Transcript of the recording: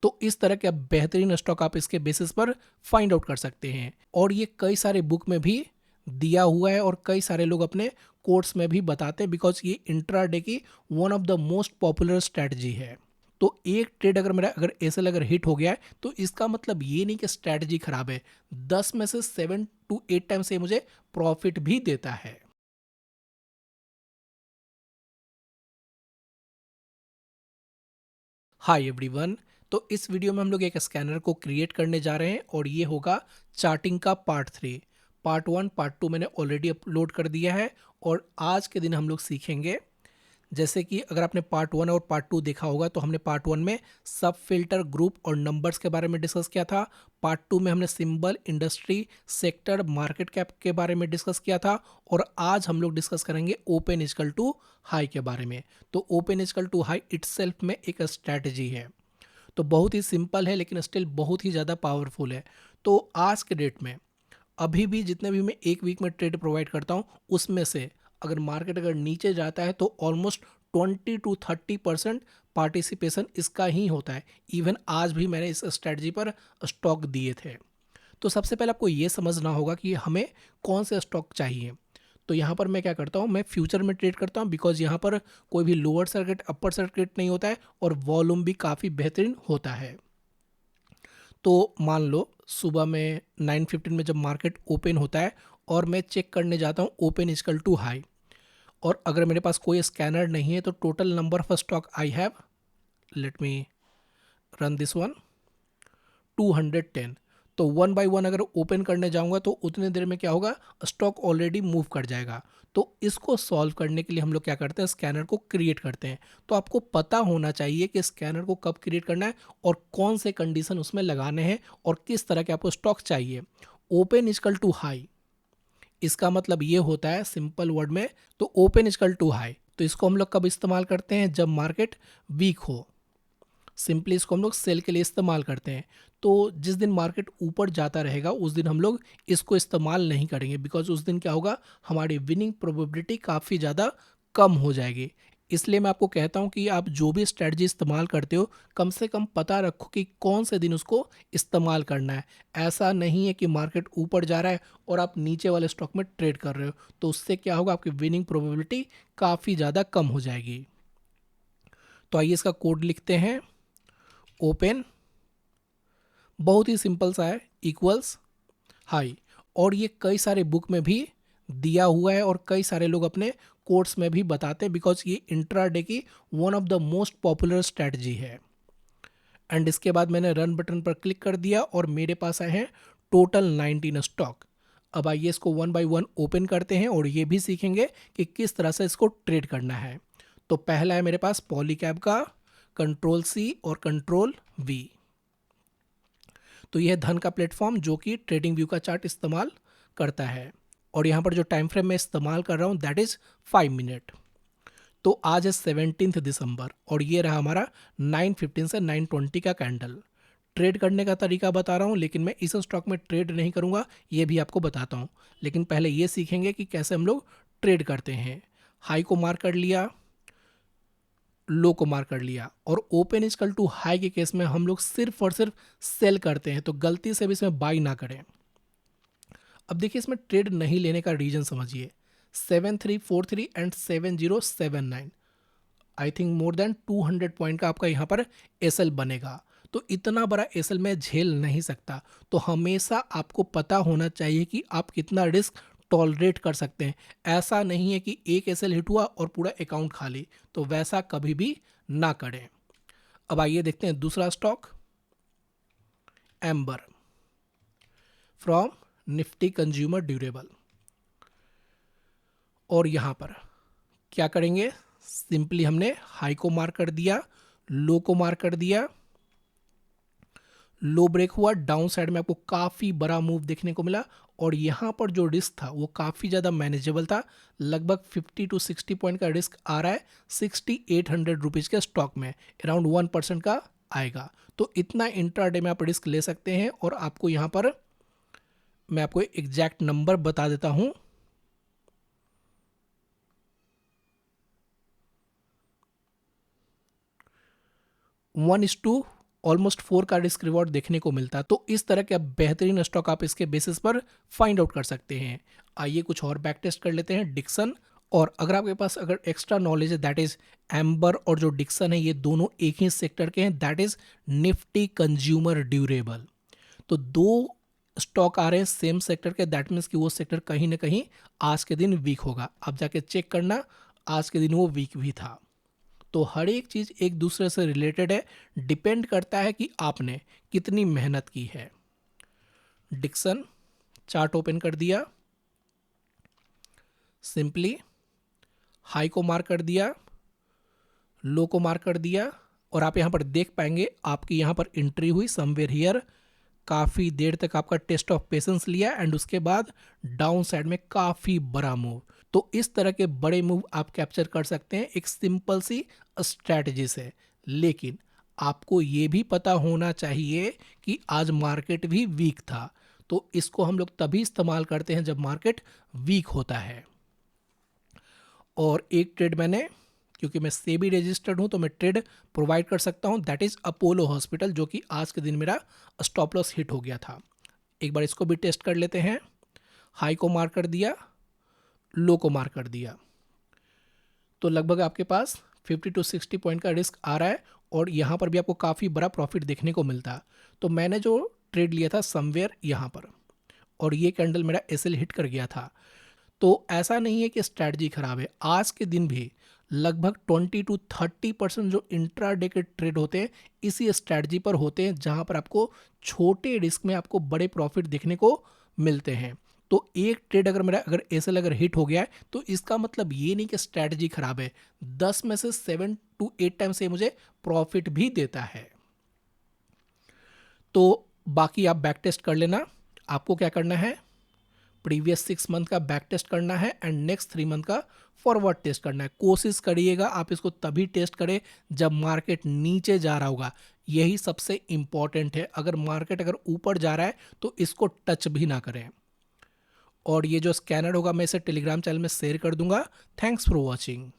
तो इस तरह के बेहतरीन स्टॉक आप इसके बेसिस पर फाइंड आउट कर सकते हैं। और ये कई सारे बुक में भी दिया हुआ है और कई सारे लोग अपने कोर्स में भी बताते हैं, बिकॉज ये इंट्राडे की one of the most popular strategy है। तो एक ट्रेड अगर मेरा अगर एसएल अगर हिट हो गया है तो इसका मतलब ये नहीं कि स्ट्रैटेजी खराब है, 10 में से 7 to 8 टाइम से मुझे प्रॉफिट भी देता है। Hi everyone. तो इस वीडियो में हम लोग एक स्कैनर को क्रिएट करने जा रहे हैं और ये होगा चार्टिंग का पार्ट 3। पार्ट 1 पार्ट 2 मैंने ऑलरेडी अपलोड कर दिया है और आज के दिन हम लोग सीखेंगे, जैसे कि अगर आपने पार्ट 1 और पार्ट 2 देखा होगा तो हमने पार्ट 1 में सब फिल्टर ग्रुप और नंबर्स के बारे में डिस्कस किया था। पार्ट 2 में हमने symbol, industry, sector, market cap के बारे में डिस्कस किया था। और आज हम लोग डिस्कस करेंगे ओपन इक्वल टू हाई के बारे में। तो open equal to high itself में एक स्ट्रैटेजी है, तो बहुत ही सिंपल है लेकिन स्टिल बहुत ही ज़्यादा पावरफुल है। तो आज के डेट में अभी भी जितने भी मैं एक वीक में ट्रेड प्रोवाइड करता हूँ उसमें से अगर मार्केट अगर नीचे जाता है तो ऑलमोस्ट 20 to 30% पार्टिसिपेशन इसका ही होता है। इवन आज भी मैंने इस स्ट्रेटजी पर स्टॉक दिए थे। तो सबसे पहले आपको ये समझना होगा कि हमें कौन से स्टॉक चाहिए। तो यहाँ पर मैं क्या करता हूँ, मैं फ्यूचर में ट्रेड करता हूँ, बिकॉज यहाँ पर कोई भी लोअर सर्किट अपर सर्किट नहीं होता है और वॉल्यूम भी काफ़ी बेहतरीन होता है। तो मान लो सुबह में 9:15 में जब मार्केट ओपन होता है और मैं चेक करने जाता हूँ ओपन इक्वल टू हाई, और अगर मेरे पास कोई स्कैनर नहीं है तो total number of stock I have, let me run this one, 210। तो 1 बाय 1 अगर ओपन करने जाऊंगा तो उतने देर में क्या होगा, स्टॉक ऑलरेडी मूव कर जाएगा। तो इसको सॉल्व करने के लिए हम लोग क्या करते हैं, स्कैनर को क्रिएट करते हैं। तो आपको पता होना चाहिए कि स्कैनर को कब क्रिएट करना है और कौन से कंडीशन उसमें लगाने हैं और किस तरह के आपको स्टॉक चाहिए। ओपन इक्वल टू हाई, इसका मतलब ये होता है सिंपल वर्ड में, तो ओपन इक्वल टू हाई तो इसको हम लोग कब इस्तेमाल करते हैं, जब मार्केट वीक हो। सिंपली इसको हम लोग सेल के लिए इस्तेमाल करते हैं। तो जिस दिन मार्केट ऊपर जाता रहेगा उस दिन हम लोग इसको इस्तेमाल नहीं करेंगे, बिकॉज उस दिन क्या होगा, हमारी विनिंग प्रोबेबिलिटी काफ़ी ज़्यादा कम हो जाएगी। इसलिए मैं आपको कहता हूं कि आप जो भी स्ट्रेटजी इस्तेमाल करते हो कम से कम पता रखो कि कौन से दिन उसको इस्तेमाल करना है। ऐसा नहीं है कि मार्केट ऊपर जा रहा है और आप नीचे वाले स्टॉक में ट्रेड कर रहे हो, तो उससे क्या होगा, आपकी विनिंग प्रोबेबिलिटी काफ़ी ज़्यादा कम हो जाएगी। तो आइए इसका कोड लिखते हैं। ओपन, बहुत ही सिंपल सा है, इक्वल्स हाई। और ये कई सारे बुक में भी दिया हुआ है और कई सारे लोग अपने कोर्स में भी बताते हैं, बिकॉज ये इंट्राडे की one of the most popular strategy है। एंड इसके बाद मैंने रन बटन पर क्लिक कर दिया और मेरे पास आए हैं टोटल 19 स्टॉक। अब आइए इसको 1 बाय 1 ओपन करते हैं और ये भी सीखेंगे कि किस तरह से इसको ट्रेड करना है। तो पहला है मेरे पास पॉलीकैब का कंट्रोल सी और कंट्रोल वी। तो यह धन का प्लेटफॉर्म जो कि ट्रेडिंग व्यू का चार्ट इस्तेमाल करता है। और यहाँ पर जो टाइम फ्रेम मैं इस्तेमाल कर रहा हूँ दैट इज़ 5 मिनट। तो आज है 17 दिसंबर और ये रहा हमारा 9:15 से 9:20 का कैंडल। ट्रेड करने का तरीका बता रहा हूँ, लेकिन मैं इस स्टॉक में ट्रेड नहीं करूँगा, ये भी आपको बताता हूँ। लेकिन पहले ये सीखेंगे कि कैसे हम लोग ट्रेड करते हैं। हाई को मार्क कर लिया, लो को मार्क कर लिया, और ओपन इक्वल टू हाई के केस में हम लोग सिर्फ और सिर्फ सेल करते हैं, तो गलती से भी इसमें बाई ना करें। अब देखिए इसमें ट्रेड नहीं लेने का रीजन समझिए, 7343 and 7079, I think more than 200 point का आपका यहाँ पर एसएल बनेगा। तो इतना बड़ा एसएल मैं झेल नहीं सकता। तो हमेशा आपको पता होना चाहिए कि आप कितना रिस्क टॉलरेट कर सकते हैं। ऐसा नहीं है कि एक एसएल हिट हुआ और पूरा अकाउंट खाली, तो वैसा कभी भी ना करें। अब आइए देखते हैं दूसरा stock, amber from Nifty consumer durable. और यहाँ पर क्या करेंगे, सिंपली हमने हाई को मार्क कर दिया, लो को मार्क कर दिया, लो ब्रेक हुआ, डाउन साइड में आपको काफ़ी बड़ा मूव देखने को मिला और यहाँ पर जो रिस्क था वो काफ़ी ज़्यादा मैनेजेबल था। लगभग 50 to 60 पॉइंट का रिस्क आ रहा है 6800 रुपीज़ के स्टॉक में, अराउंड 1% का आएगा। तो इतना इंट्राडे में आप रिस्क ले सकते हैं। और आपको यहाँ पर मैं आपको एग्जैक्ट नंबर बता देता हूँ, 1:1 ऑलमोस्ट 4 का रिस्क रिवॉर्ड देखने को मिलता है। तो इस तरह के बेहतरीन स्टॉक आप इसके बेसिस पर फाइंड आउट कर सकते हैं। आइए कुछ और बैक टेस्ट कर लेते हैं डिक्सन। और अगर आपके पास अगर एक्स्ट्रा नॉलेज है, दैट इज एम्बर और जो डिक्सन है ये दोनों एक ही सेक्टर के हैं, that is Nifty consumer durable. तो दो स्टॉक आ रहे हैं सेम सेक्टर के, दैट मीन्स कि वो सेक्टर कहीं ना कहीं आज के दिन वीक होगा। अब जाके चेक करना, आज के दिन वो वीक भी था। तो हर एक चीज़ एक दूसरे से रिलेटेड है, डिपेंड करता है कि आपने कितनी मेहनत की है। डिक्सन चार्ट ओपन कर दिया, सिंपली हाई को मार्क कर दिया, लो को मार्क कर दिया, और आप यहाँ पर देख पाएंगे आपकी यहाँ पर एंट्री हुई समवेयर हियर। काफ़ी देर तक आपका टेस्ट ऑफ पेशेंस लिया एंड उसके बाद डाउन साइड में काफ़ी बड़ा मूव। तो इस तरह के बड़े मूव आप कैप्चर कर सकते हैं एक सिंपल सी स्ट्रैटेजी से। लेकिन आपको ये भी पता होना चाहिए कि आज मार्केट भी वीक था। तो इसको हम लोग तभी इस्तेमाल करते हैं जब मार्केट वीक होता है। और एक ट्रेड मैंने, क्योंकि मैं सेबी रजिस्टर्ड हूं तो मैं ट्रेड प्रोवाइड कर सकता हूं, दैट इज अपोलो हॉस्पिटल, जो कि आज के दिन मेरा स्टॉप लॉस हिट हो गया था। एक बार इसको भी टेस्ट कर लेते हैं। हाई को मार्क कर दिया, लो को मार्क कर दिया, तो लगभग आपके पास 50 to 60 पॉइंट का रिस्क आ रहा है और यहाँ पर भी आपको काफ़ी बड़ा प्रॉफिट देखने को मिलता है। तो मैंने जो ट्रेड लिया था समवेयर यहाँ पर, और ये कैंडल मेरा एसएल हिट कर गया था। तो ऐसा नहीं है कि स्ट्रैटेजी खराब है, आज के दिन भी लगभग 20 to 30% जो इंट्राडे के ट्रेड होते हैं इसी स्ट्रैटेजी पर होते हैं, जहां पर आपको छोटे रिस्क में आपको बड़े प्रॉफिट देखने को मिलते हैं। तो एक ट्रेड अगर मेरा अगर एसएल अगर हिट हो गया है तो इसका मतलब ये नहीं कि स्ट्रैटेजी खराब है, 10 में से 7 to 8 टाइम से मुझे प्रॉफिट भी देता है। तो बाकी आप बैक टेस्ट कर लेना। आपको क्या करना है, प्रीवियस 6 मंथ का बैक टेस्ट करना है एंड नेक्स्ट 3 मंथ का फॉरवर्ड टेस्ट करना है। कोशिश करिएगा आप इसको तभी टेस्ट करें जब मार्केट नीचे जा रहा होगा, यही सबसे इंपॉर्टेंट है। अगर मार्केट अगर ऊपर जा रहा है तो इसको टच भी ना करें। और ये जो स्कैनर होगा मैं इसे टेलीग्राम चैनल में शेयर कर दूंगा। Thanks for watching.